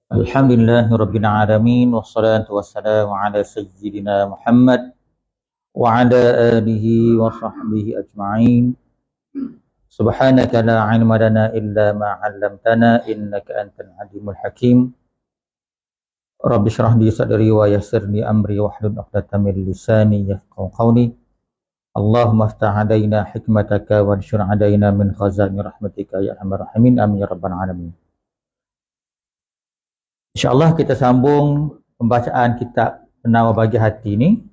Alhamdulillahirabbil alamin wassalatu wassalamu ala sayyidina Muhammad wa ala alihi wa sahbihi ajma'in. Subhanaka la ilma lana illa ma 'allamtana innaka antal alimul hakim. Rabbi shrah li sadri wa yassir li amri wahlul 'uqdatam min lisani yafqahu qawli. Allahumma iftah 'alaina hikmataka wanshur 'alaina min khazani rahmatika ya arhamar rahimin. Amin ya rabbal alamin. InsyaAllah kita sambung pembacaan kitab Penawar Bagi Hati ni.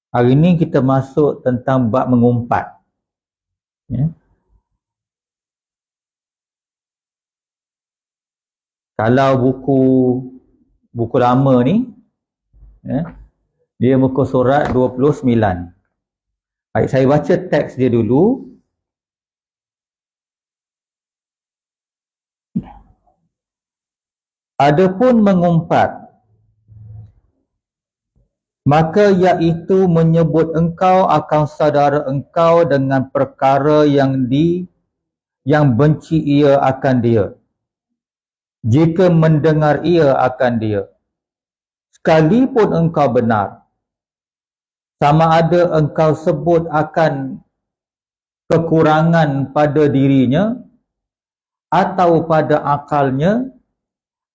Hari ni kita masuk tentang bab mengumpat. Ya. Kalau buku lama ni, ya, dia muka surat 29. Baik, saya baca teks dia dulu. Adapun mengumpat, maka iaitu menyebut engkau akan saudara engkau dengan perkara yang benci ia akan dia, jika mendengar ia akan dia, sekalipun engkau benar, sama ada engkau sebut akan kekurangan pada dirinya, atau pada akalnya,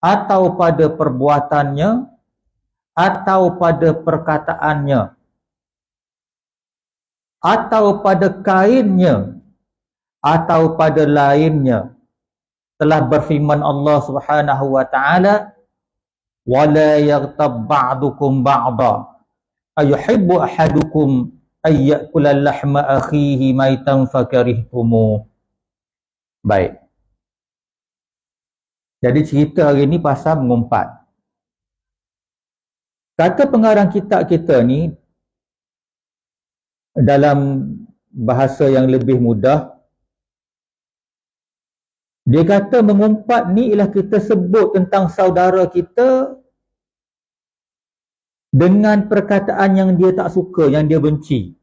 atau pada perbuatannya, atau pada perkataannya, atau pada kainnya, atau pada lainnya. Telah berfirman Allah Subhanahu wa taala, "Wala yaghtab ba'dukum ba'da, ayuhibbu ahadukum ay ya'kula lahma akhihi maitan fakarihtumu." Baik. Jadi cerita hari ni pasal mengumpat. Kata pengarang kitab kita ni, dalam bahasa yang lebih mudah, dia kata mengumpat ni ialah kita sebut tentang saudara kita dengan perkataan yang dia tak suka, yang dia benci.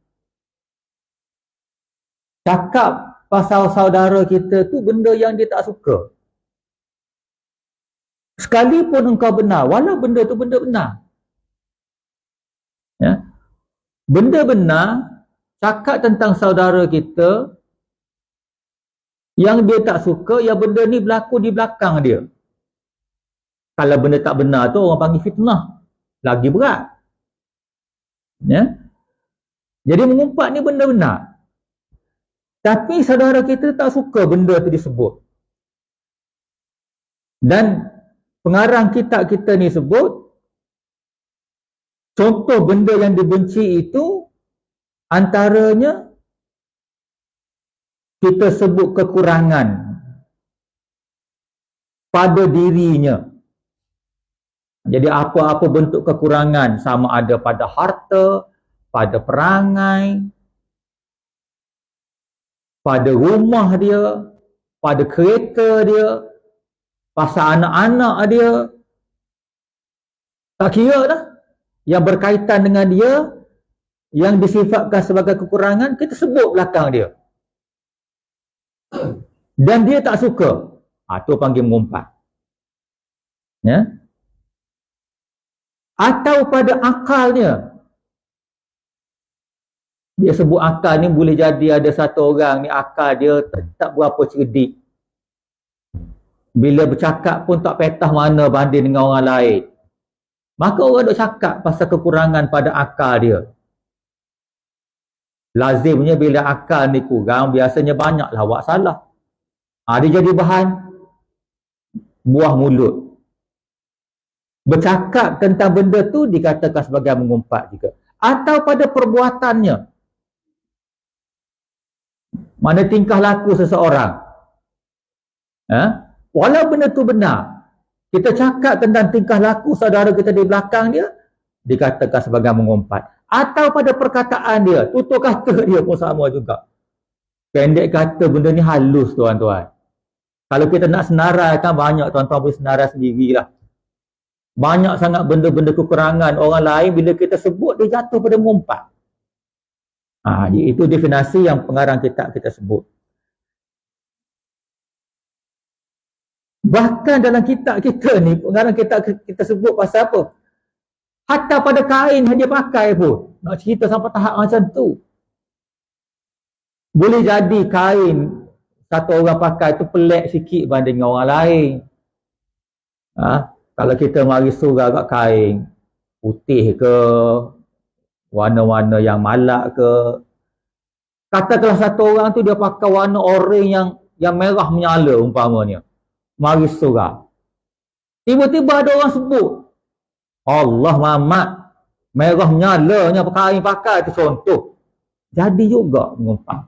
Cakap pasal saudara kita tu benda yang dia tak suka. Sekalipun engkau benar, walau benda tu benda benar. Ya. Benda benar, cakap tentang saudara kita yang dia tak suka, ya benda ni berlaku di belakang dia. Kalau benda tak benar tu orang panggil fitnah, lagi berat. Ya. Jadi mengumpat ni benda benar. Tapi saudara kita tak suka benda tu disebut. Dan pengarang kitab kita ni sebut, contoh benda yang dibenci itu, antaranya kita sebut kekurangan pada dirinya. Jadi apa-apa bentuk kekurangan, sama ada pada harta, pada perangai, pada rumah dia, pada kereta dia, pasal anak-anak dia, tak kira dah. Yang berkaitan dengan dia, yang disifatkan sebagai kekurangan, kita sebut belakang dia. Dan dia tak suka. Itu panggil mengumpat. Ya? Atau pada akalnya. Dia sebut akal ni boleh jadi ada satu orang ni akal dia tak berapa cerdik. Bila bercakap pun tak petah mana banding dengan orang lain. Maka orang duk cakap pasal kekurangan pada akal dia. Lazimnya bila akal ni kurang, biasanya banyaklah buat salah. Dia jadi bahan buah mulut. Bercakap tentang benda tu dikatakan sebagai mengumpat juga. Atau pada perbuatannya. Mana tingkah laku seseorang. Walau benda tu benar, kita cakap tentang tingkah laku saudara kita di belakang dia, dikatakan sebagai mengumpat. Atau pada perkataan dia, tutur kata dia pun sama juga. Pendek kata benda ni halus tuan-tuan. Kalau kita nak senarai kan banyak tuan-tuan boleh senarai sendirilah. Banyak sangat benda-benda kekurangan orang lain bila kita sebut dia jatuh pada mengumpat. Itu definisi yang pengarang kitab kita sebut. Bahkan dalam kitab kita ni, pengarang kita sebut pasal apa? Hatta pada kain yang dia pakai pun, nak cerita sampai tahap macam tu. Boleh jadi kain satu orang pakai tu pelik sikit banding orang lain. Kalau kita mari surah kat kain putih ke, warna-warna yang malak ke, katakanlah satu orang tu dia pakai warna oranye yang merah menyala umpamanya, mari surah, tiba-tiba ada orang sebut, Allah Mamat, merah menyalanya kain pakai tu contoh, jadi juga mengumpat.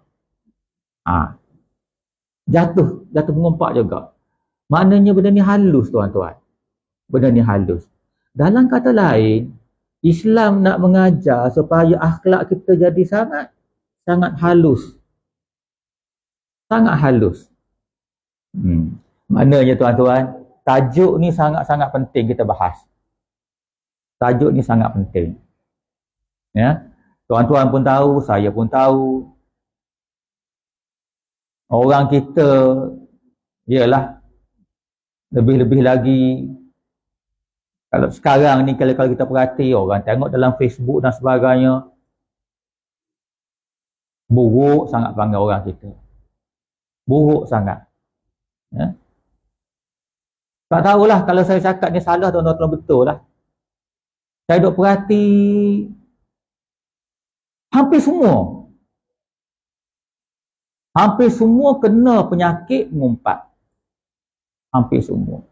Jatuh mengumpat juga. Maknanya benda ni halus tuan-tuan. Benda ni halus. Dalam kata lain, Islam nak mengajar supaya akhlak kita jadi sangat halus. Sangat halus. Maknanya tuan-tuan, tajuk ni sangat-sangat penting kita bahas. Tajuk ni sangat penting. Ya. Tuan-tuan pun tahu, saya pun tahu. Orang kita, ialah lebih-lebih lagi, kalau sekarang ni kalau kita perhati, orang tengok dalam Facebook dan sebagainya, buruk sangat perangai orang kita. Buruk sangat. Ya. Tak tahulah kalau saya cakap ni salah, tuan-tuan betul lah. Saya duk perhati hampir semua kena penyakit mengumpat. Hampir semua.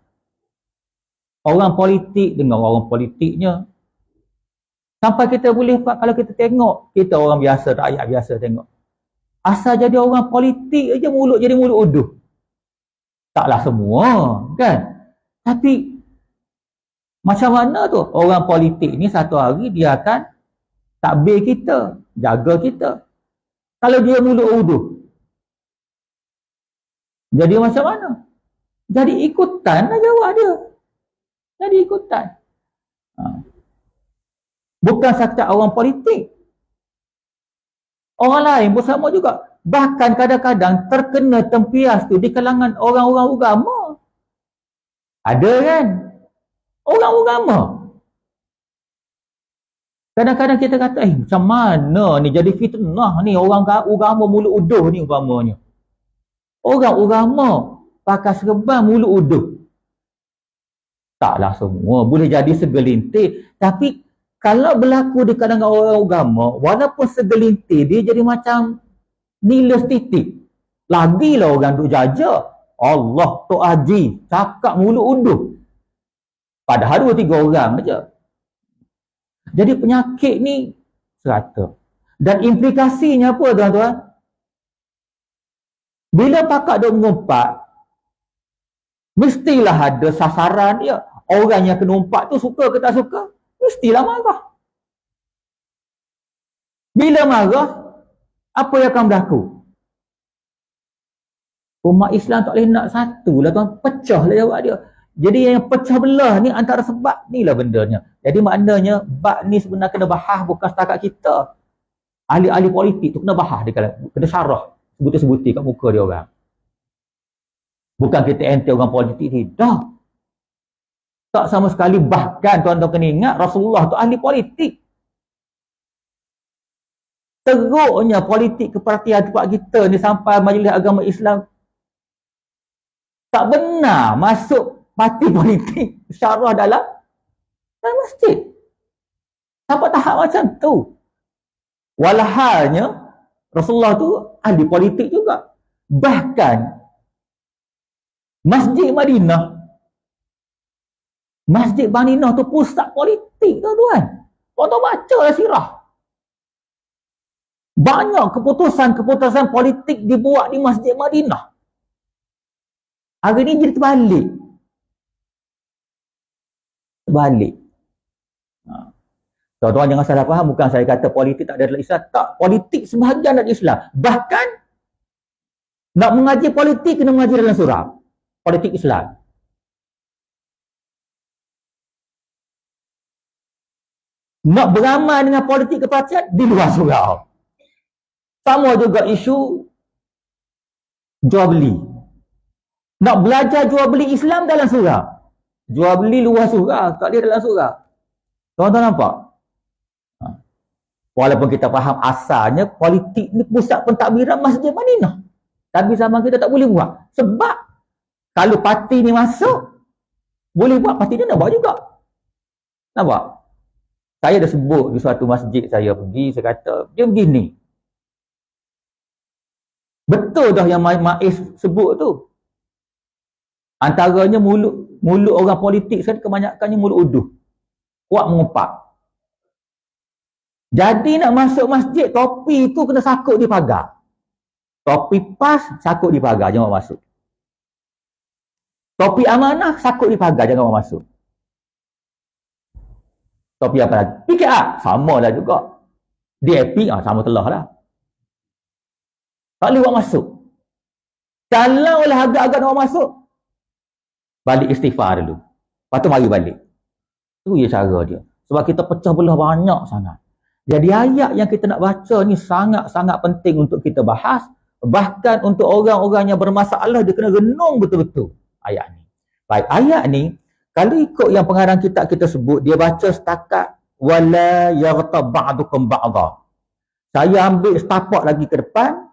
Orang politik dengan orang politiknya. Sampai kita boleh, kalau kita tengok, kita orang biasa, rakyat biasa tengok. Asal jadi orang politik aja mulut jadi mulut uduh. Taklah semua, kan? Tapi macam mana tu? Orang politik ni satu hari dia akan takbir kita, jaga kita. Kalau dia mulut uduh, jadi macam mana? Jadi ikutan lah jawab dia. Jadi ikutan. Bukan sahaja orang politik. Orang lain pun sama juga. Bahkan kadang-kadang terkena tempias tu di kalangan orang-orang agama. Ada kan? Orang agama. Kadang-kadang kita kata, macam mana ni jadi fitnah ni orang agama mulut uduh ni umpamanya. Orang agama pakai serban mulut uduh. Taklah semua, boleh jadi segelintir. Tapi kalau berlaku di kalangan orang agama, walaupun segelintir, dia jadi macam nilai titik. Lagilah orang duk jaja. Allah Tok Haji cakap mulut uduh. Padahal 2-3 orang aja. Jadi penyakit ni serata. Dan implikasinya apa tuan-tuan? Bila pakak duk mengumpat, mestilah ada sasaran dia. Orang yang kena umpat tu suka ke tak suka, mestilah marah. Bila marah, apa yang akan berlaku? Umat Islam tak boleh nak satu lah tuan, pecah lah jawab dia. Jadi yang pecah belah ni antara sebab ni lah bendanya. Jadi maknanya bab ni sebenarnya kena bahas bukan setakat kita. Ahli-ahli politik tu kena bahas dia, kena syarah sebuti-sebuti kat muka dia orang. Bukan kita enter orang politik, tidak. Tak sama sekali. Bahkan tuan-tuan kena ingat Rasulullah tu ahli politik. Teruknya politik kepartian tempat kita ni sampai Majlis Agama Islam tak benar masuk parti politik syarah dalam masjid. Sampai tahap macam tu. Walhalnya Rasulullah tu ahli politik juga. Bahkan Masjid Madinah tu pusat politik tuan-tuan. Tuan-tuan baca lah sirah. Banyak keputusan politik dibuat di Masjid Madinah. Hari ni jadi terbalik. Tuan-tuan jangan salah faham, bukan saya kata politik tak ada dalam Islam. Tak, politik sebahagian dalam Islam. Bahkan nak mengaji politik kena mengaji dalam surah politik Islam. Nak beramal dengan politik kepartian di luar surau. Sama juga isu jual beli. Nak belajar jual beli Islam dalam surah. Jual beli luar surah, tak dia dalam surah. Tuan-tuan nampak? Walaupun kita faham asalnya politik ni pusat pentadbiran Masjid Madinah. Tapi zaman kita tak boleh buat. Sebab kalau parti ni masuk, boleh buat, parti dia nak buat juga. Nampak? Saya dah sebut di suatu masjid saya pergi, saya kata, dia begini. Betul dah yang Maiz sebut tu. Antaranya mulut orang politik sekarang kebanyakannya mulut uduh. Kuat mengumpat. Jadi nak masuk masjid, topi tu kena sakut di pagar. Topi pas, sakut di pagar, jangan masuk. Topi amanah, sakut di pagar, jangan masuk. Topi apa lagi? PKR, sama lah juga. DAP, sama telah lah. Tak boleh buat masuk. Kalau lah agak-agak nak masuk, balik istighfar dulu. Lepas tu mari balik. Itu je cara dia. Sebab kita pecah belah banyak sangat. Jadi ayat yang kita nak baca ni sangat-sangat penting untuk kita bahas. Bahkan untuk orang-orang yang bermasalah, dia kena renung betul-betul ayat ni. Baik, ayat ni, kalau ikut yang pengarang kitab kita sebut, dia baca setakat wala yaghtab ba'dukum ba'dha. Saya ambil setapak lagi ke depan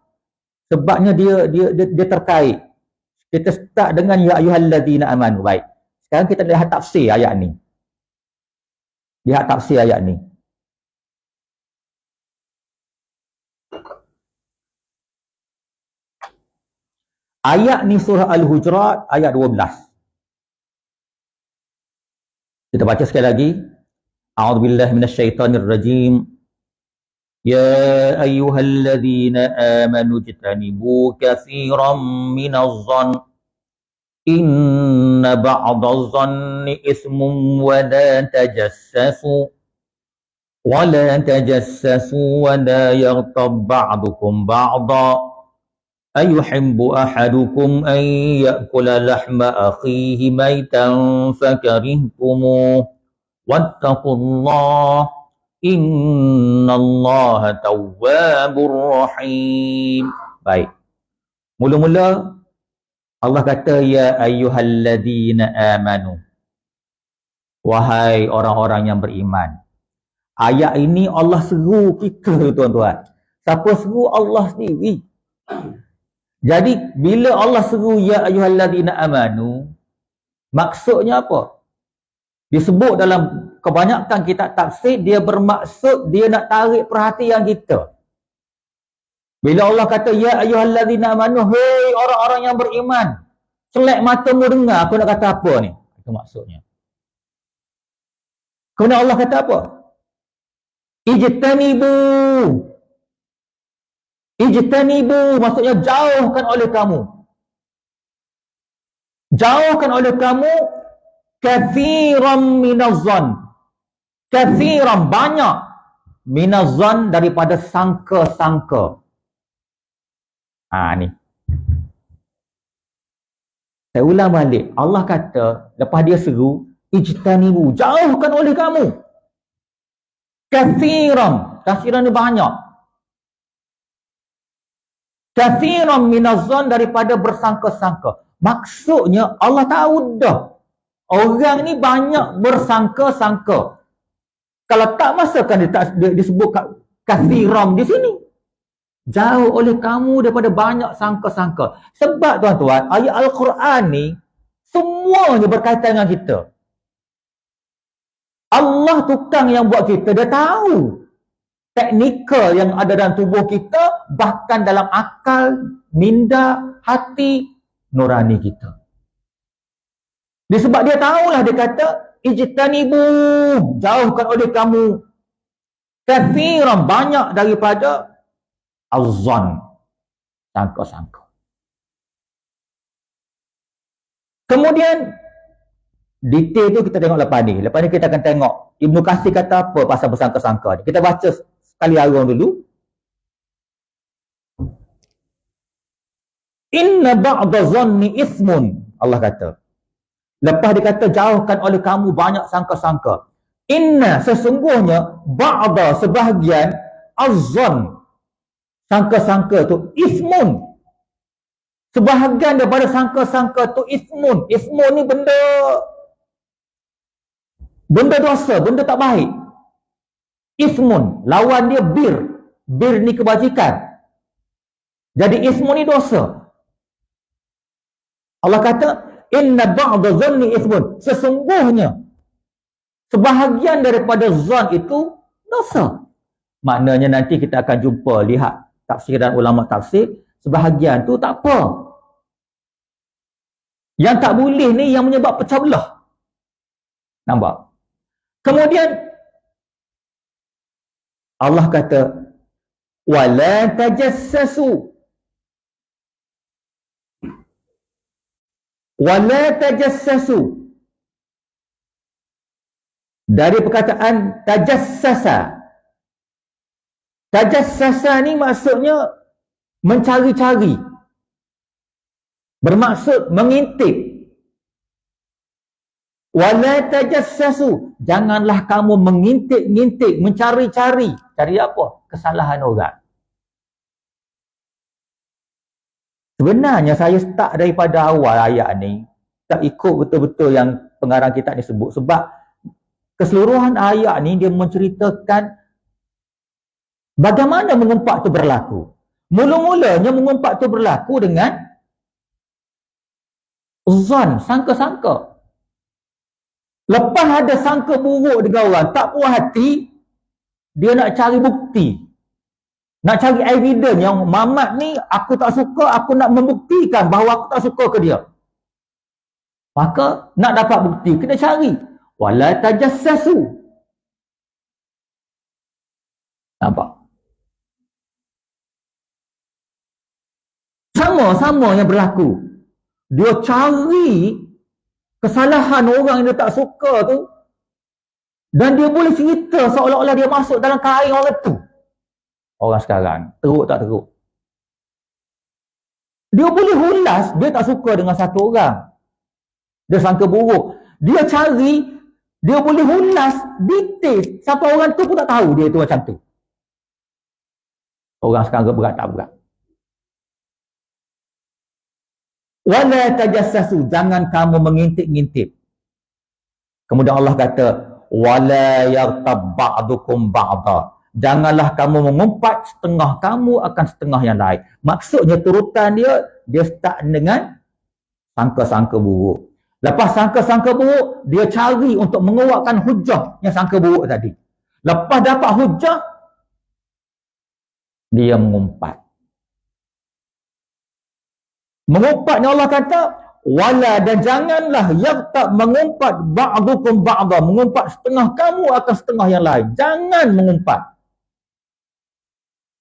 sebabnya dia terkait. Kita start dengan ya ayyuhallazina amanu. Baik. Sekarang kita lihat tafsir ayat ni. Lihat tafsir ayat ni. Ayat ni surah Al-Hujurat ayat 12. Kita baca sekali lagi. A'udzubillahi minasyaitonirrajim. Ya ayyuhalladzina amanu ijtanibu katsiran minadh-dhann inna ba'dadh-dhanni ismun wa la tajassasu wa la yaghtab ba'dukum ba'dha ayuhibbu ahadukum an ya'kula lahma akhihi maitan fakarihtumuh wattaqullaha innallaha tawwabur rahim. Baik. Mula-mula Allah kata ya ayyuhalladzina amanu. Wahai orang-orang yang beriman. Ayat ini Allah seru kita, tuan-tuan. Siapa seru? Allah sendiri. Jadi bila Allah seru ya ayyuhalladzina amanu, maksudnya apa? Disebut dalam kebanyakan kitab tafsir, dia bermaksud dia nak tarik perhatian kita. Bila Allah kata ya ayyuhalladzina amanu, hei orang-orang yang beriman, selek matamu dengar aku nak kata apa ni. Itu maksudnya. Kemudian Allah kata apa? Ijtanibu maksudnya jauhkan oleh kamu. Jauhkan oleh kamu katsiran minadh-dhann. Katsiran banyak minadh-dhann daripada sangka-sangka. Ni. Saya ulang balik. Allah kata lepas dia seru, ijtanibu, jauhkan oleh kamu. Katsiran ni banyak. Katsiran minadh-dhann daripada bersangka-sangka. Maksudnya Allah tahu dah orang ni banyak bersangka-sangka. Kalau tak masukkan dia disebut katsiran di sini. Jauh oleh kamu daripada banyak sangka-sangka. Sebab tuan-tuan, ayat Al-Quran ni semuanya berkaitan dengan kita. Allah tukang yang buat kita, dia tahu teknikal yang ada dalam tubuh kita, bahkan dalam akal, minda, hati, nurani kita. Sebab dia tahulah, dia kata ijtanibu, jauhkan oleh kamu katsiran, banyak daripada az-zann, sangka-sangka. Kemudian detail tu kita tengok lepas ni. Lepas ni kita akan tengok Ibnu Katsir kata apa pasal bersangka-sangka ni. Kita baca sekali arung dulu. Inna ba'da zanni ismun, Allah kata. Lepas dia kata jauhkan oleh kamu banyak sangka-sangka. Inna, sesungguhnya, ba'da, sebahagian, az-zann, sangka-sangka tu ismun, Sebahagian daripada sangka-sangka tu ismun. Ismun ni benda dosa, benda tak baik. Ismun, lawan dia bir. Bir ni kebajikan. Jadi ismun ni dosa. Allah kata, inna ba'da zanni ismun. Sesungguhnya, sebahagian daripada zon itu dosa. Maknanya nanti kita akan jumpa, lihat tafsiran ulama tafsir, sebahagian tu tak apa. Yang tak boleh ni yang menyebab pecah belah. Nampak? Kemudian Allah kata, wala tajassasu. Wala tajassasu. Dari perkataan tajassasa. Tajassasa ni maksudnya mencari-cari. Bermaksud mengintip. Wala tajassasu. Janganlah kamu mengintip-ngintip, mencari-cari. Cari apa? Kesalahan orang. Sebenarnya saya start daripada awal ayat ni, tak ikut betul-betul yang pengarang kitab ni sebut. Sebab keseluruhan ayat ni dia menceritakan bagaimana mengumpat tu berlaku. Mula-mulanya mengumpat tu berlaku dengan zon, sangka-sangka. Lepas ada sangka buruk dengan orang, tak puas hati, dia nak cari bukti. Nak cari evidence yang Mamat ni aku tak suka, aku nak membuktikan bahawa aku tak suka ke dia. Maka nak dapat bukti, kena cari. Wala tajassasu. Nampak? Sama-sama yang berlaku. Dia cari kesalahan orang yang dia tak suka tu, dan dia boleh cerita seolah-olah dia masuk dalam kain orang tu. Orang sekarang, teruk tak teruk? Dia boleh hulas, dia tak suka dengan satu orang. Dia sangka buruk. Dia cari, dia boleh hulas detail sampai orang tu pun tak tahu dia tu macam tu. Orang sekarang berat tak berat? Wala tajassasu, jangan kamu mengintip-ngintip. Kemudian Allah kata, wala yartab ba'dukum ba'da. Janganlah kamu mengumpat setengah kamu akan setengah yang lain. Maksudnya turutan dia start dengan sangka-sangka buruk. Lepas sangka-sangka buruk, dia cari untuk menguatkan hujah yang sangka buruk tadi. Lepas dapat hujah, dia mengumpat. Mengumpat ni Allah kata, wala, dan janganlah yartab mengumpat ba'dukum ba'da. Mengumpat setengah kamu akan setengah yang lain. Jangan mengumpat.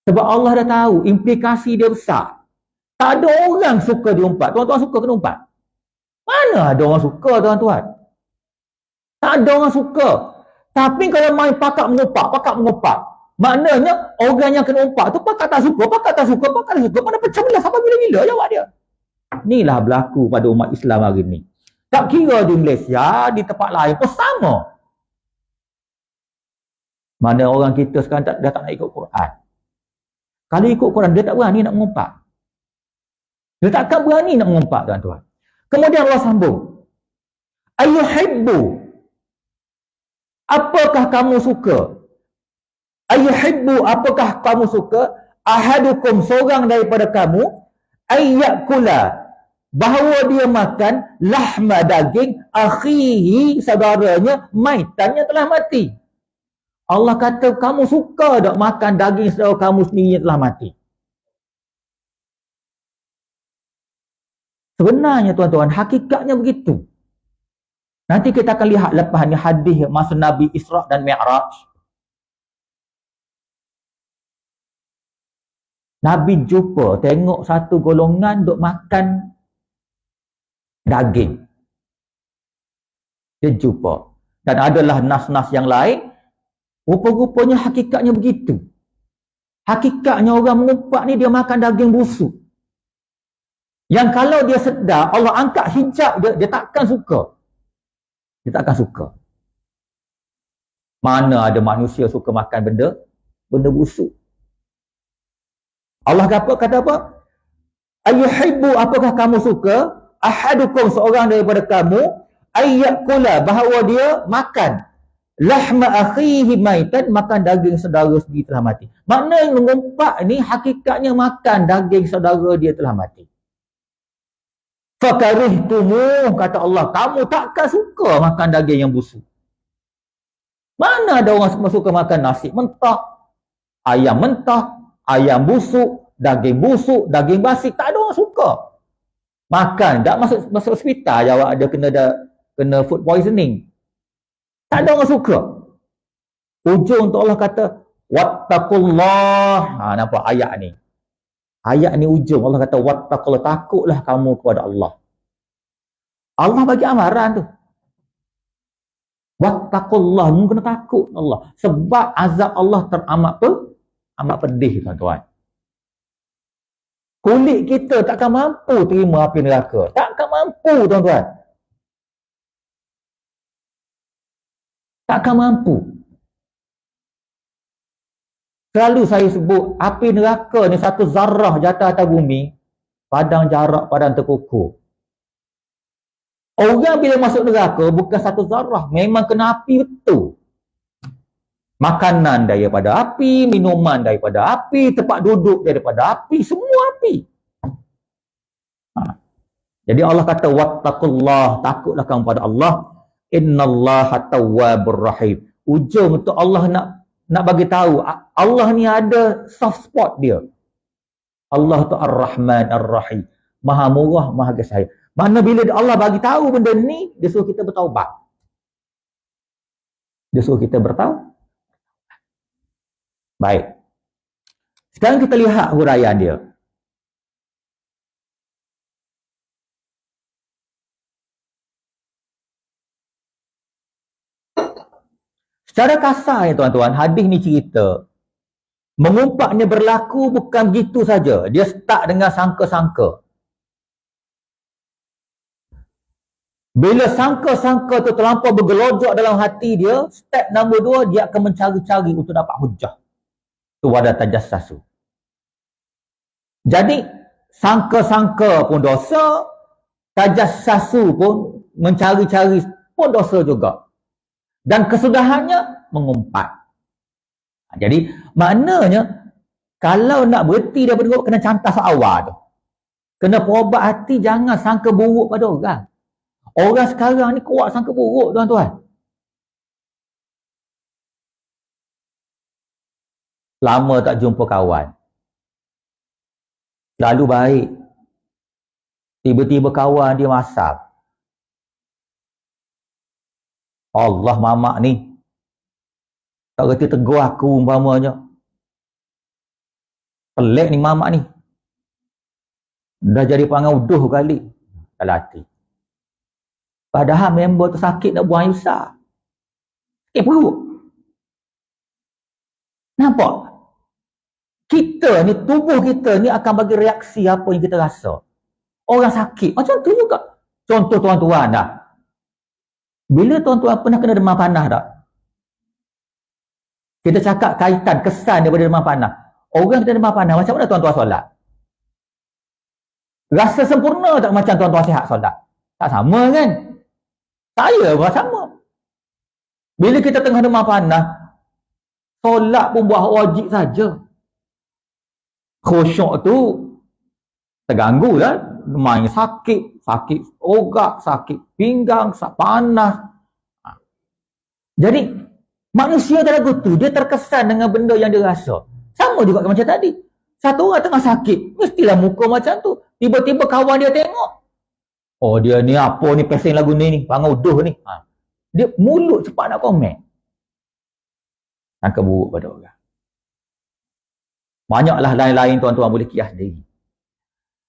Sebab Allah dah tahu implikasi dia besar. Tak ada orang suka diumpat. Tuan-tuan suka kena umpat? Mana ada orang suka, tuan-tuan? Tak ada orang suka. Tapi kalau main pakak mengumpat. Maknanya orang yang kena umpat tu pakak tak suka. Mana pecah belah sampai bila-bila jawab dia. Inilah berlaku pada umat Islam hari ni. Tak kira di Malaysia, di tempat lain pun sama. Mana orang kita sekarang dah tak nak ikut Quran. Kalau ikut Quran, dia tak berani nak mengumpat. Dia takkan berani nak mengumpat, tuan-tuan. Kemudian Allah sambung. Ayuhibbu. Apakah kamu suka? Ayuhibbu, apakah kamu suka? Ahadukum, seorang daripada kamu, ayyakula, bahawa dia makan lahma, daging, akhihi, saudaranya, maitan yang telah mati. Allah kata, kamu suka tak makan daging saudara kamu sendiri yang telah mati? Sebenarnya tuan-tuan, hakikatnya begitu. Nanti kita akan lihat lepas ni hadis masa Nabi Isra' dan Mi'raj. Nabi jumpa, tengok satu golongan duk makan daging. Dia jumpa. Dan adalah nas-nas yang lain, rupa-rupanya hakikatnya begitu. Hakikatnya orang mengumpat ni dia makan daging busuk. Yang kalau dia sedar, Allah angkat hijab dia takkan suka. Dia takkan suka. Mana ada manusia suka makan benda busuk. Allah kata apa? Ayuhibbu, apakah kamu suka? Ahadukum, seorang daripada kamu, ayyakula, bahawa dia makan lahma akhihi maitan, makan daging saudara sendiri telah mati. Makna yang mengumpat ni hakikatnya makan daging saudara dia telah mati. Fakarihtumu, kata Allah, kamu takkan suka makan daging yang busuk. Mana ada orang suka makan nasi mentah, ayam busuk, daging basi, tak ada orang suka. Makan, tak masuk hospital je awak ada kena food poisoning. Tak ada orang suka. Ujung tu Allah kata, wattaqullah. Nampak ayat ni? Ayat ni ujung Allah kata, wattaqullah, takutlah kamu kepada Allah. Allah bagi amaran tu. Wattaqullah, mu kena takut Allah. Sebab azab Allah amat pedih, tuan-tuan. Kulit kita takkan mampu terima api neraka. Takkan mampu, tuan-tuan. Takkan mampu. Selalu saya sebut, api neraka ni satu zarah jatuh atas bumi, padang jarak, padang terkukur. Orang bila masuk neraka bukan satu zarah, memang kena api betul. Makanan daripada api, minuman daripada api, tempat duduk daripada api, semua api. Jadi Allah kata, wattaqullah, takutlah kamu pada Allah. Innallaha tawwabur rahim. Ujung tu Allah nak bagi tahu, Allah ni ada soft spot dia. Allah tu Ar-Rahman Ar-Rahim. Maha murah, maha kasih. Mana bila Allah bagi tahu benda ni, dia suruh kita bertaubat. Dia suruh kita bertaubat. Baik. Sekarang kita lihat huraian dia. Secara kasar ya tuan-tuan, hadis ni cerita mengumpatnya berlaku bukan begitu saja. Dia start dengan sangka-sangka. Bila sangka-sangka tu terlampau bergelojok dalam hati dia, step nombor 2, dia akan mencari-cari untuk dapat hujah. Tu wada tajassasu. Jadi, sangka-sangka pun dosa, tajassasu pun mencari-cari pun dosa juga. Dan kesudahannya mengumpat. Jadi, maknanya, kalau nak berhenti daripada kena cantas awal tu. Kena perobat hati, jangan sangka buruk pada orang. Orang sekarang ni kuat sangka buruk, tuan-tuan. Lama tak jumpa kawan. Lalu baik. Tiba-tiba kawan dia masak. Allah, mamak ni. Tak kerti tegur aku umpamanya. Pelik ni mamak ni. Dah jadi panggil uduh kali. Dalam hati. Padahal member tu sakit nak buang air besar. Sakit perut. Nampak? Kita ni, tubuh kita ni akan bagi reaksi apa yang kita rasa. Orang sakit. Macam tu juga. Contoh tuan-tuan dah. Bila tuan-tuan pernah kena demam panas tak? Kita cakap kaitan, kesan daripada demam panas. Orang kena demam panas, macam mana tuan-tuan solat? Rasa sempurna tak macam tuan-tuan sihat solat? Tak sama kan? Saya pun sama. Bila kita tengah demam panas, solat pun buat wajib saja. Khusyuk tu terganggu lah. Main sakit ogak, sakit pinggang, panas. Jadi, manusia dalam tu, dia terkesan dengan benda yang dia rasa. Sama juga macam tadi. Satu orang tengah sakit, mestilah muka macam tu. Tiba-tiba kawan dia tengok. Oh, dia ni apa ni, pesing lagu ni, panggil uduh ni. Dia mulut cepat nak komen. Sangka buruk pada orang. Banyaklah lain-lain tuan-tuan boleh kias sendiri.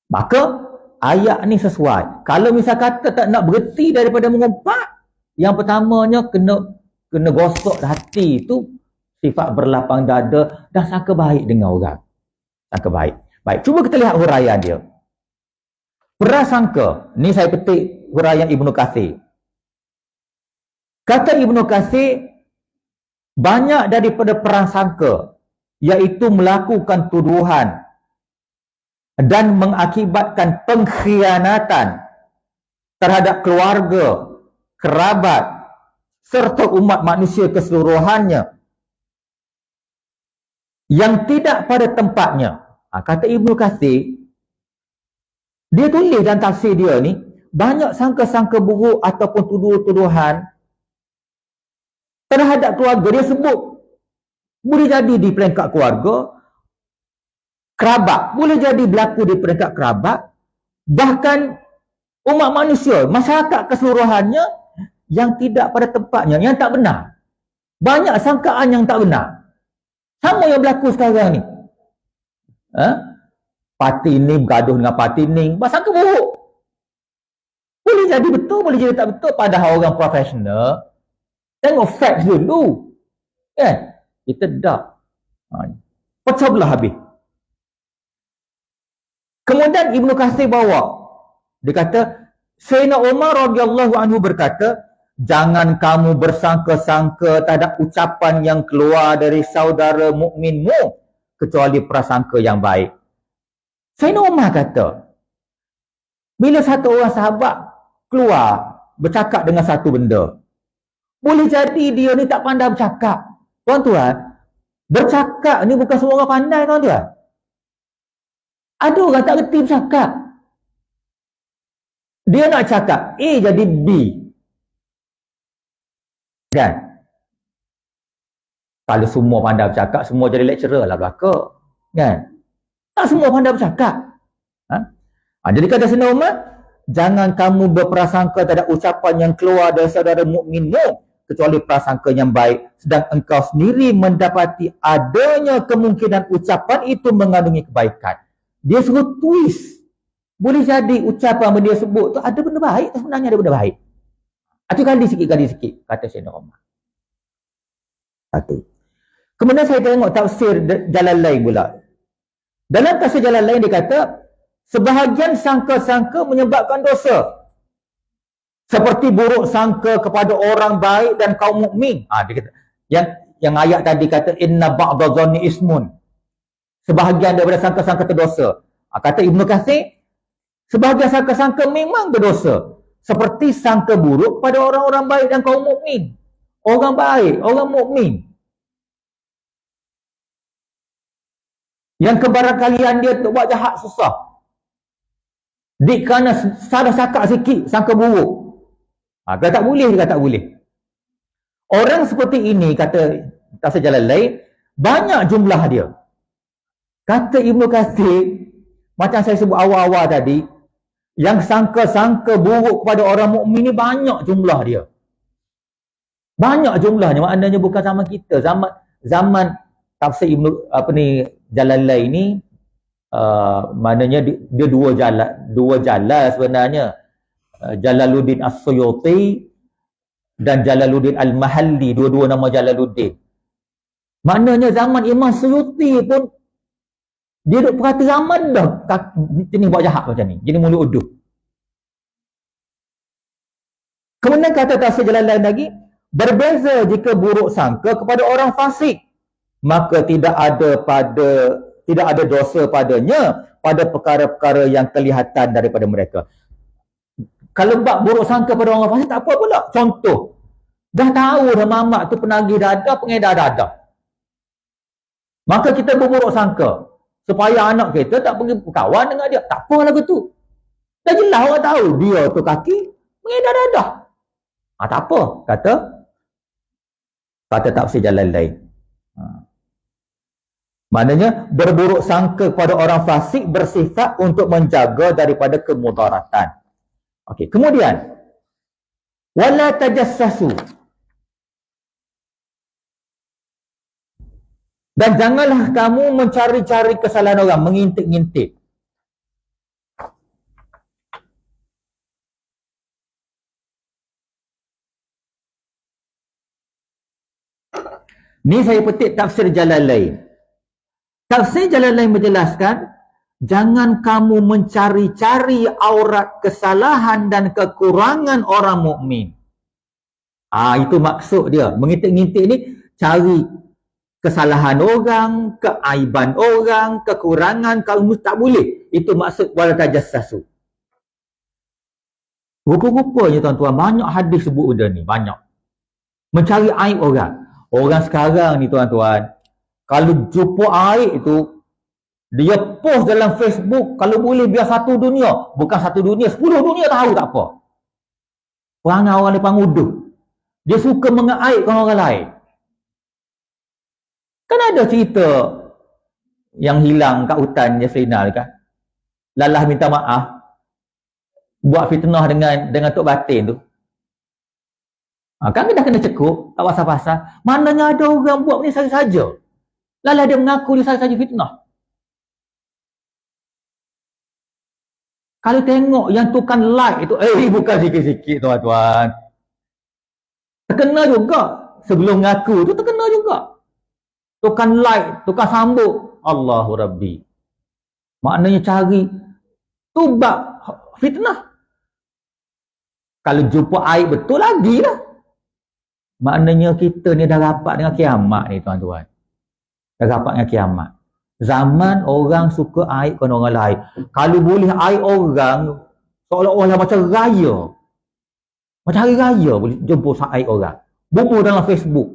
Maka, ayat ni sesuai. Kalau misal kata tak nak berhenti daripada mengumpat, yang pertamanya kena gosok hati tu, sifat berlapang dada dan sangka baik dengan orang. Sangka baik. Baik, cuba kita lihat huraian dia. Prasangka, ni saya petik huraian Ibnu Katsir. Kata Ibnu Katsir, banyak daripada prasangka, iaitu melakukan tuduhan dan mengakibatkan pengkhianatan terhadap keluarga, kerabat serta umat manusia keseluruhannya yang tidak pada tempatnya. Kata Ibnu Katsir, dia tulis dalam tafsir dia ni, banyak sangka-sangka buruk ataupun tuduhan terhadap keluarga. Dia sebut boleh jadi di peringkat keluarga, kerabat, boleh jadi berlaku di peringkat kerabat, bahkan umat manusia, masyarakat keseluruhannya yang tidak pada tempatnya, yang tak benar. Banyak sangkaan yang tak benar. Sama yang berlaku sekarang ni. Parti ni bergaduh dengan parti ni, sangka buruk. Boleh jadi betul, boleh jadi tak betul. Padahal orang profesional tengok facts dulu. Kan? Kita dah pecah belah habis. Kemudian Ibnu Katsir bawa, dia kata Sayyidina Umar radhiyallahu anhu berkata, jangan kamu bersangka-sangka terhadap ucapan yang keluar dari saudara mukminmu kecuali prasangka yang baik. Sayyidina Umar kata, bila satu orang sahabat keluar bercakap dengan satu benda, boleh jadi dia ni tak pandai bercakap. Tuan-tuan, bercakap ni bukan semua orang pandai, tuan-tuan. Ada orang tak reti bercakap. Dia nak cakap A jadi B. Kan? Kalau semua pandai bercakap, semua jadi lecturer lah belaka. Kan? Tak semua pandai bercakap. Jadi kata Sayyidina Umar, jangan kamu berprasangka terhadap ucapan yang keluar dari saudara mukminmu kecuali prasangka yang baik, sedang engkau sendiri mendapati adanya kemungkinan ucapan itu mengandungi kebaikan. Dia suruh twist. Boleh jadi ucapan yang dia sebut tu ada benda baik, sebenarnya ada benda baik. Itu kali sikit, kata Sayyidina Umar. Satu. Kemudian saya tengok tafsir Jalalain pula. Dalam tafsir Jalalain dia kata, sebahagian sangka-sangka menyebabkan dosa. Seperti buruk sangka kepada orang baik dan kaum mukmin. Dia kata, yang ayat tadi kata inna ba'da dhanni ismun. Sebahagian daripada sangka-sangka terdosa. Kata Ibnu Katsir, sebahagian sangka-sangka memang berdosa. Seperti sangka buruk pada orang-orang baik dan kaum mukmin. Orang baik, orang mukmin. Yang kebarangkalian dia untuk buat jahat susah. Kerana salah cakap sikit, sangka buruk. Dia tak boleh, dia tak boleh. Orang seperti ini, kata tafsir Jalalain, banyak jumlah dia. Kata Ibnu Katsir, macam saya sebut awal-awal tadi, yang sangka-sangka buruk kepada orang mukmin ni banyak jumlah dia. Banyak jumlahnya, maknanya bukan zaman kita. Zaman tafsir Ibnu Jalalain ni, maknanya dia dua jalan sebenarnya. Jalaluddin As-Suyuti dan Jalaluddin Al-Mahalli, dua-dua nama Jalaluddin. Maknanya zaman Imam Suyuti pun dia duk perhati zaman dah ni buat jahat macam ni, jadi mulut uduh. Kemudian kata tafsir Jalalain lagi, berbeza jika buruk sangka kepada orang fasik, maka tidak ada dosa padanya pada perkara-perkara yang kelihatan daripada mereka. Kalau buat buruk sangka pada orang fasik tak apa pula. Contoh, dah tahu dah mamak tu penagih dadah, pengedar dadah. Maka kita berburuk sangka supaya anak kita tak pergi berkawan dengan dia. Tak apa lagu tu. Dah jelas orang tahu dia tu kaki pengedar dadah. Tak apa, kata tafsir Jalalain. Maknanya berburuk sangka kepada orang fasik bersifat untuk menjaga daripada kemudaratan. Okey, kemudian wala tajassasu. Dan janganlah kamu mencari-cari kesalahan orang, mengintip-ngintip. Ni saya petik tafsir Jalalain. Tafsir Jalalain menjelaskan, jangan kamu mencari-cari aurat kesalahan dan kekurangan orang mukmin. Itu maksud dia. Mengintip-ngintip ni cari kesalahan orang, keaiban orang, kekurangan kaum tak boleh. Itu maksud wala tajassasu. Rupa-rupanya tuan-tuan, banyak hadis sebut benda ni, banyak. Mencari aib orang. Orang sekarang ni tuan-tuan, kalau jumpa aib itu, dia post dalam Facebook, kalau boleh biar satu dunia. Bukan satu dunia, 10 dunia tahu tak apa. Perangai orang depan uduh. Dia suka mengaibkan orang lain. Kan ada cerita yang hilang kat hutan Yasrina kan. Lalah minta maaf. Buat fitnah dengan Tok Batin tu. Kan dah kena cekuk, tak pasal-pasal. Mananya ada orang buat ni saja-saja. Lalah dia mengaku dia saja-saja fitnah. Kalau tengok yang tukang like itu, bukan sikit-sikit tuan-tuan. Terkena juga. Sebelum mengaku tu terkena juga. Tukang like, tukang sambut. Allahu Rabbi. Maknanya cari tu bab fitnah. Kalau jumpa aib betul lagi lah. Maknanya kita ni dah rapat dengan kiamat ni tuan-tuan. Dah rapat dengan kiamat. Zaman orang suka aibkan orang lain. Kalau boleh aib orang, seolah-olah macam raya. Macam hari raya boleh jumpa aib orang. Bunga dalam Facebook.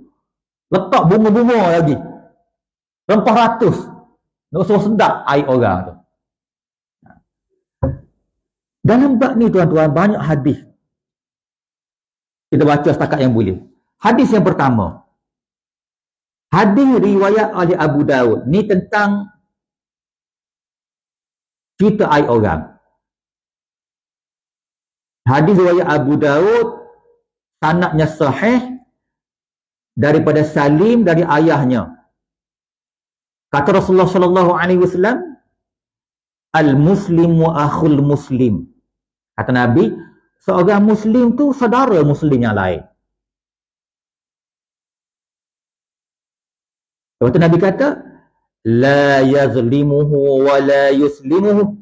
Letak bunga-bunga lagi. Rempah ratus. Nak suruh sedap aib orang tu. Dalam bab ni tuan-tuan, banyak hadis. Kita baca setakat yang boleh. Hadis yang pertama. Hadis riwayat oleh Abu Daud. Ni tentang cerita aib orang. Hadis riwayat Abu Daud, sanadnya sahih daripada Salim dari ayahnya. Kata Rasulullah sallallahu alaihi wasallam, al-muslimu akhul muslim. Kata Nabi, seorang muslim tu saudara muslim yang lain. Lepas tu Nabi kata, la yazlimuhu wa la yuslimuhu.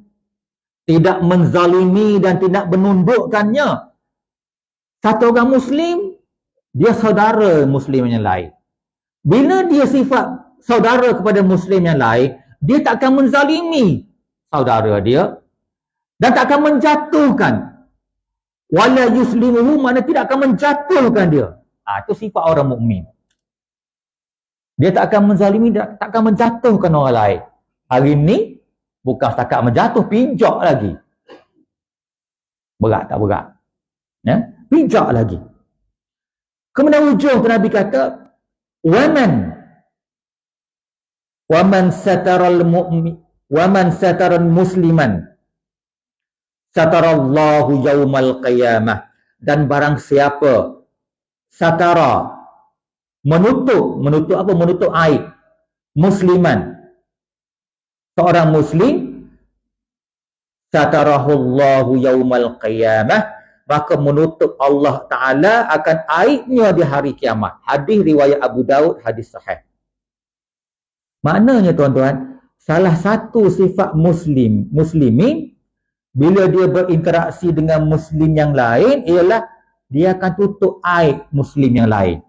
Tidak menzalimi dan tidak menundukkannya. Satu orang muslim, dia saudara muslim yang lain. Bila dia sifat saudara kepada muslim yang lain, dia tak akan menzalimi saudara dia dan tak akan menjatuhkan. Wala yuslimuhu, makna tidak akan menjatuhkan dia. Itu sifat orang mukmin. Dia tak akan menzalimi, tak akan menjatuhkan orang lain. Hari ni, bukan setakat menjatuh, pijak lagi. Berat tak berat? Ya? Pijak lagi. Kemudian ujung tu Nabi kata, Waman sataral mu'min, waman sataral musliman, satarallahu yaumal qiyamah. Dan barang siapa satara, menutup apa? Menutup aib musliman, seorang muslim, satarahullahu yaumal qiyamah, maka menutup Allah Ta'ala akan aibnya di hari kiamat. Hadis riwayat Abu Daud, hadis sahih. Maknanya tuan-tuan, salah satu sifat muslimin bila dia berinteraksi dengan muslim yang lain ialah dia akan tutup aib muslim yang lain.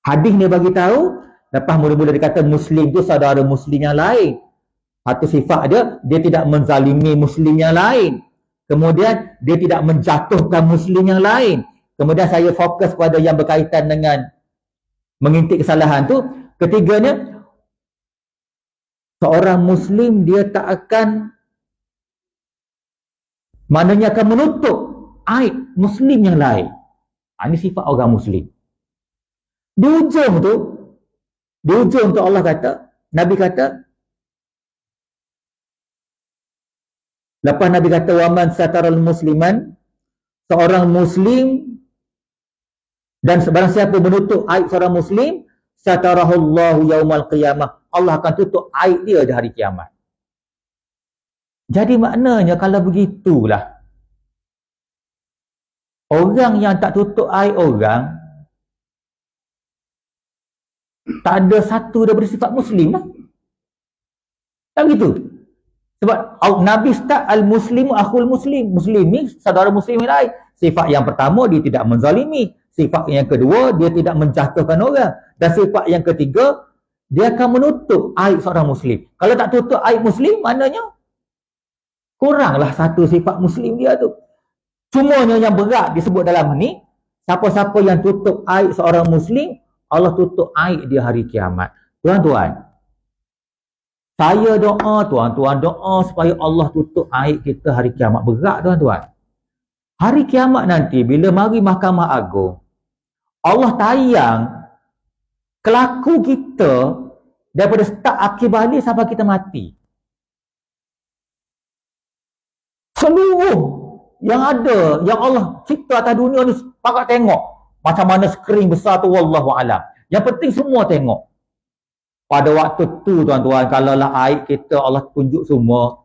Hadis ni bagi tahu, lepas mula-mula dia kata muslim tu saudara muslim yang lain. Satu sifat dia tidak menzalimi muslim yang lain. Kemudian dia tidak menjatuhkan muslim yang lain. Kemudian saya fokus pada yang berkaitan dengan mengintip kesalahan tu. Ketiganya, seorang muslim dia tak akan, maknanya akan menutup aib muslim yang lain. Ini sifat orang muslim. Di ujung tu Allah kata, Nabi kata, lepas Nabi kata, waman sataral musliman, seorang muslim, dan barang siapa menutup aib seorang muslim, satarahullahu yaumal qiyamah, Allah akan tutup aib dia di hari kiamat. Jadi maknanya kalau begitulah, orang yang tak tutup aib orang, tak ada satu daripada sifat muslim lah. Tak begitu? Sebab Nabi start al-muslimu akhul muslim. Muslim ni saudara muslim yang lain. Sifat yang pertama, dia tidak menzalimi. Sifat yang kedua, dia tidak menjatuhkan orang. Dan sifat yang ketiga, dia akan menutup aib seorang Muslim. Kalau tak tutup aib Muslim, maknanya kuranglah satu sifat Muslim dia tu. Cumanya yang berat disebut dalam ni, siapa-siapa yang tutup aib seorang Muslim, Allah tutup aib dia hari kiamat. Tuan-tuan, saya doa, tuan-tuan doa supaya Allah tutup aib kita hari kiamat. Berat tuan-tuan. Hari kiamat nanti, bila mari Mahkamah Agung, Allah tayang kelaku kita daripada start akhir balik sampai kita mati. Seluruh yang ada, yang Allah cipta atas dunia ni, pakat tengok macam mana skrin besar tu, wallahu alam. Yang penting semua tengok. Pada waktu tu tuan-tuan, kalau lah aib kita Allah tunjuk semua,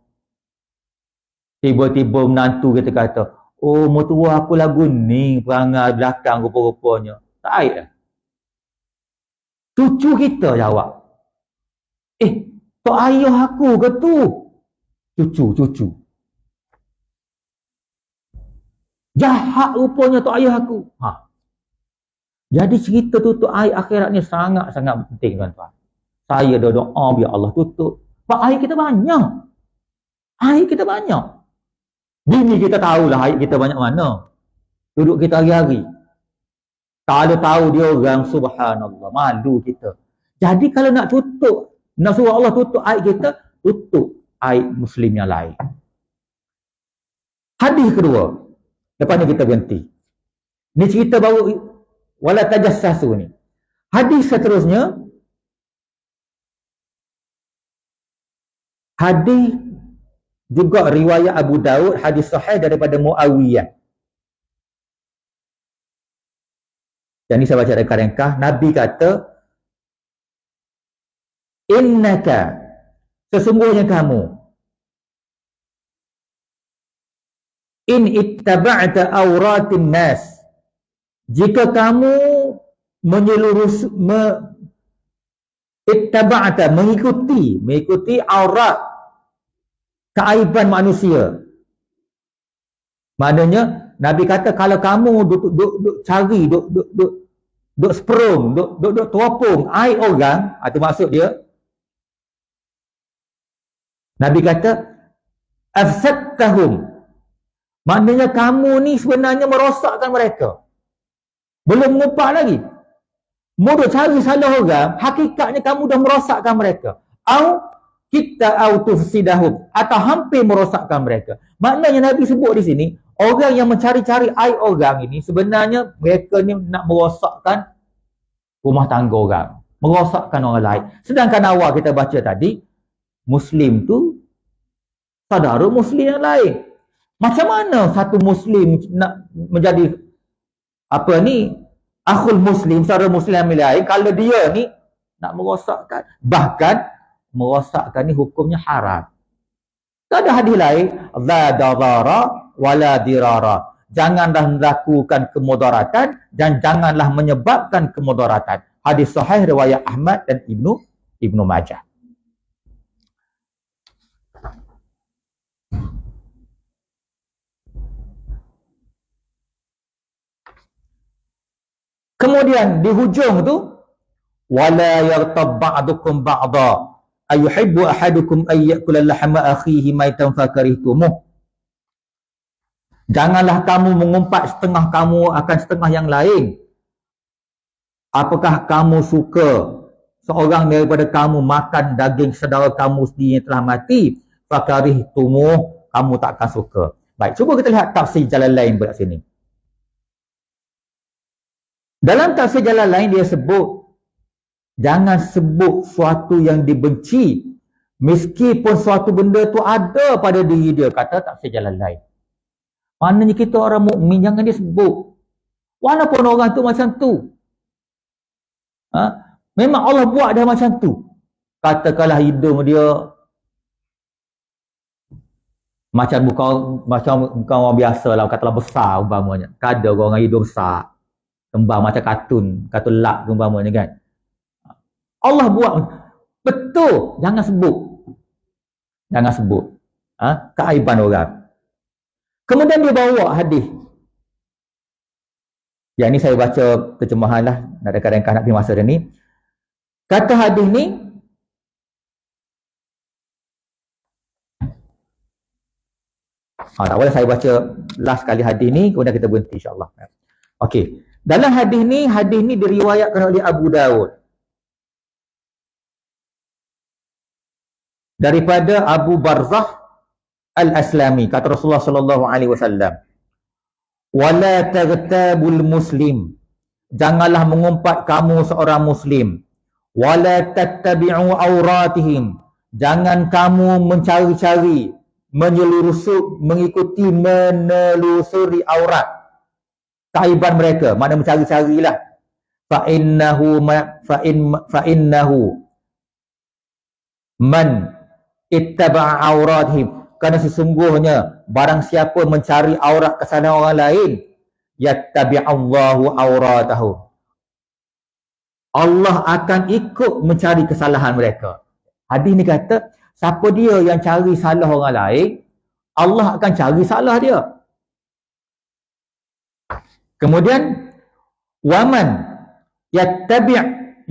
tiba-tiba menantu kita kata, oh mertua aku lagu ni perangai belakang rupa-rupanya. Tak aib lah. Cucu kita jawab, tok ayah aku ke tu? Cucu. Jahat rupanya tok ayah aku. Jadi cerita tutup aib akhirat ni sangat-sangat penting tuan-tuan. Saya dah doa biar Allah tutup. Sebab aib kita banyak. Aib kita banyak. Bini kita tahulah aib kita banyak mana. Duduk kita hari-hari. Kalau tahu dia orang, subhanallah, malu kita. Jadi kalau nak tutup, nak suruh Allah tutup aib kita, tutup aib Muslim yang lain. Hadis kedua. Lepas ni kita berhenti. Ni cerita baru wala tajassasu ni. Hadis seterusnya, hadis juga riwayat Abu Daud, hadis sahih daripada Muawiyah. Dan ni saya baca reka-reka. Nabi kata, innaka, sesungguhnya kamu, in ittaba'ta auratin nas, jika kamu ittaba'ta, mengikuti aurat, keaiban manusia. Maknanya Nabi kata kalau kamu duk cari, duk sprung, duk teropong aib orang, itu maksud dia. Nabi kata afsattahum, maknanya kamu ni sebenarnya merosakkan mereka. Belum mengumpat lagi. Mu duk cari salah orang, hakikatnya kamu dah merosakkan mereka. Au tufsidahum, atau hampir merosakkan mereka. Maknanya Nabi sebut di sini, orang yang mencari-cari aib orang ini, sebenarnya mereka ni nak merosakkan rumah tangga orang. Merosakkan orang lain. Sedangkan awal kita baca tadi, Muslim tu saudara Muslim yang lain. Macam mana satu Muslim nak menjadi akhul Muslim, saudara Muslim yang lain, kalau dia ni nak merosakkan, bahkan merosakkan ni hukumnya haram. Tak ada hadis lain, la darara wala dirara, janganlah melakukan kemudaratan dan janganlah menyebabkan kemudaratan. Hadis sahih riwayat Ahmad dan Ibnu Majah. Kemudian di hujung tu, wala yartab ba'dukum ba'da ayuhibbu ahadukum ayyakula lahma akhihi maitan fakarihtumuh. Janganlah kamu mengumpat setengah kamu akan setengah yang lain. Apakah kamu suka seorang daripada kamu makan daging saudara kamu sendiri yang telah mati? Fakarihtumuh, kamu tak akan suka. Baik, cuba kita lihat tafsir Jalalain pada sini. Dalam tafsir Jalalain dia sebut, jangan sebut suatu yang dibenci meskipun suatu benda tu ada pada diri dia, kata tafsir Jalalain. Maknanya kita orang mukmin jangan dia sebut. Walaupun orang tu macam tu. Memang Allah buat dia macam tu. Katakanlah hidung dia macam bukan orang biasa lah, katalah besar umpamanya. Ada orang hidung besar. Kembang macam kartun lak umpamanya kan. Allah buat betul, jangan sebut. Jangan sebut keaiban orang. Kemudian dia bawa hadis Yang ni saya baca terjemahan lah, nak ringkas nak pergi masa dia ni. Kata hadis ni, tak boleh saya baca last kali hadis ni, kemudian kita berhenti insyaAllah. Okey. Dalam hadis ni diriwayatkan oleh Abu Dawud. Daripada Abu Barzah Al-Aslami, kata Rasulullah sallallahu alaihi wasallam, "Wala taghtabul muslim." Janganlah mengumpat kamu seorang muslim. "Wala tattabi'u auratihim." Jangan kamu mencari-cari, mengikuti menelusuri aurat, kaiban mereka, makna mencari-carilah. Fa innahu man ittaba'a auratihim, kerana sesungguhnya barang siapa mencari aurat kesalahan orang lain, yattabi'allahu auratahu, Allah akan ikut mencari kesalahan mereka. Hadis ni kata, siapa dia yang cari salah orang lain, Allah akan cari salah dia. Kemudian, waman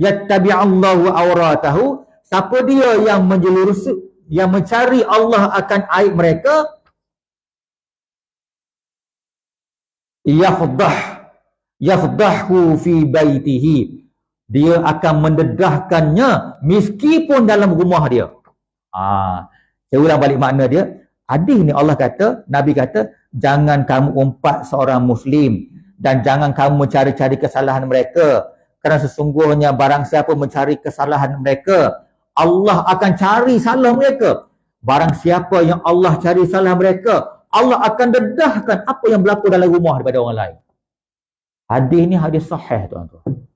yattabi'allahu auratahu, siapa dia yang menjelurusi, yang mencari Allah akan aib mereka, yafdahu fi baitihi, dia akan mendedahkannya meskipun dalam rumah dia. Saya ulang balik makna dia. Hadis ni Allah kata, Nabi kata, jangan kamu umpat seorang muslim dan jangan kamu mencari-cari kesalahan mereka, kerana sesungguhnya barang siapa mencari kesalahan mereka, Allah akan cari salah mereka. Barang siapa yang Allah cari salah mereka, Allah akan dedahkan apa yang berlaku dalam rumah daripada orang lain. Hadis ni hadis sahih, tuan-tuan.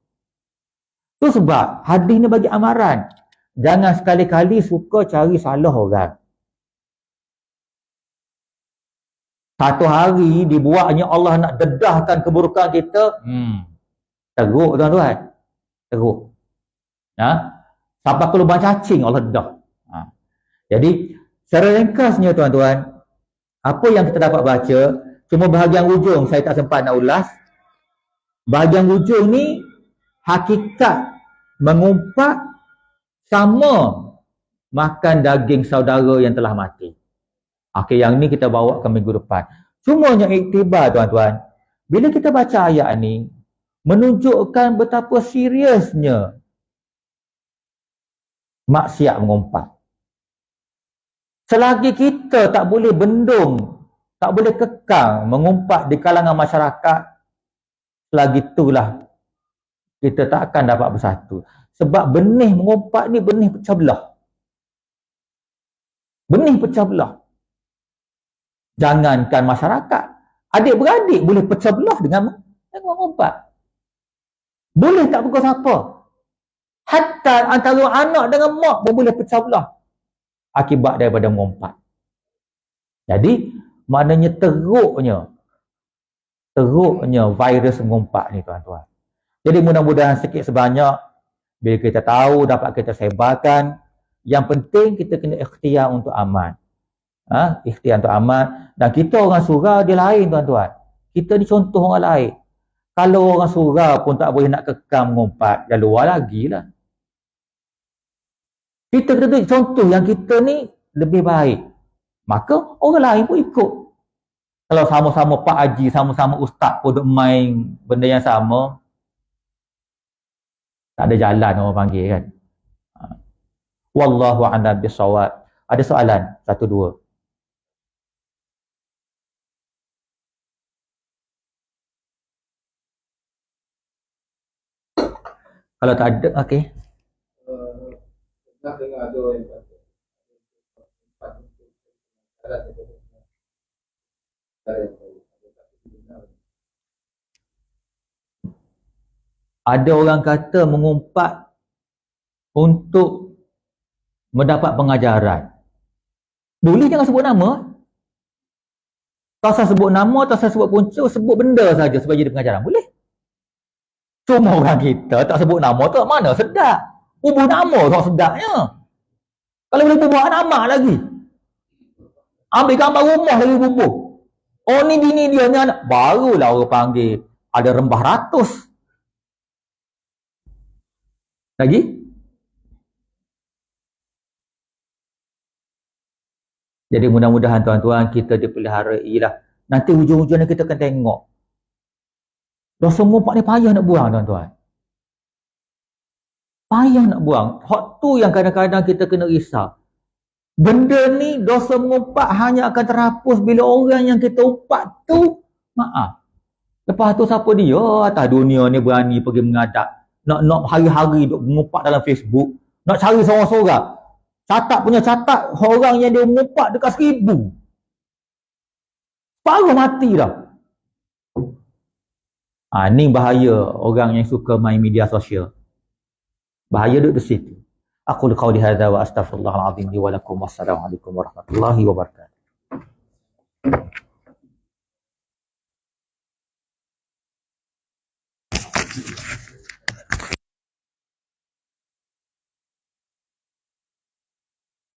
Tu sebab hadis ni bagi amaran. Jangan sekali-kali suka cari salah orang. Satu hari dibuatnya Allah nak dedahkan keburukan kita, teruk, tuan-tuan. Teruk. Sampai ke lubang cacing Allah dedah. Jadi, secara ringkasnya tuan-tuan, apa yang kita dapat baca, cuma bahagian ujung saya tak sempat nak ulas. Bahagian ujung ni, hakikat mengumpat sama makan daging saudara yang telah mati. Okey, yang ni kita bawa ke minggu depan. Cuma yang iktibar, tuan-tuan, bila kita baca ayat ni, menunjukkan betapa seriusnya maksiat mengumpat. Selagi kita tak boleh bendung, tak boleh kekang mengumpat di kalangan masyarakat, selagi itulah kita tak akan dapat bersatu. Sebab benih mengumpat ni benih pecah belah. Benih pecah belah. Jangankan masyarakat, adik-beradik boleh pecah belah dengan mengumpat. Boleh tak pukul siapa. Hatta antara anak dengan mak pun boleh pecah belah akibat daripada mengumpat. Jadi, maknanya teruknya virus mengumpat ni, tuan-tuan. Jadi, mudah-mudahan sikit sebanyak, bila kita tahu, dapat kita sebarkan. Yang penting, kita kena ikhtiar untuk aman. Ikhtiar untuk aman. Dan kita orang surau, dia lain, tuan-tuan. Kita ni contoh orang lain. Kalau orang surau pun tak boleh nak kekang mengumpat, yang luar lagi lah. Kita kena contoh yang kita ni lebih baik. Maka orang lain pun ikut. Kalau sama-sama Pak Haji, sama-sama Ustaz pun duk main benda yang sama, tak ada jalan orang panggil kan. Wallahu a'lam bissawab. Ada soalan? 1, 2. Kalau tak ada, okey. Ada orang kata mengumpat untuk mendapat pengajaran. Boleh jangan sebut nama. Tak usah sebut nama, tak usah sebut punca, sebut benda saja supaya jadi pengajaran. Boleh. Cuma orang kita tak sebut nama tu mana sedap. Bubuh nama tak sedapnya. Kalau boleh bubuh nama lagi. Ambil gambar rumah lagi bubuh. Oh ni bini dia ni anak. Barulah orang panggil. ada rembah ratus. Lagi? Jadi mudah-mudahan tuan-tuan kita dipelihara ialah nanti hujung-hujungnya kita akan tengok. Dosa mengumpat ni payah nak buang tuan-tuan. Payah nak buang. Hak tu yang kadang-kadang kita kena risau. Benda ni dosa mengumpat hanya akan terhapus bila orang yang kita umpat tu maaf. Lepas tu siapa dia atas dunia ni berani pergi mengadap. Nak hari-hari duk mengumpat dalam Facebook. Nak cari seorang-seorang. Catat orang yang dia mengumpat dekat 1000. Baru mati dah. Ni bahaya orang yang suka main media sosial. Bahaya duduk di situ. Aku qauli hadza wa astaghfirullahal azim li wa lakum. Wassalamualaikum warahmatullahi wabarakatuh.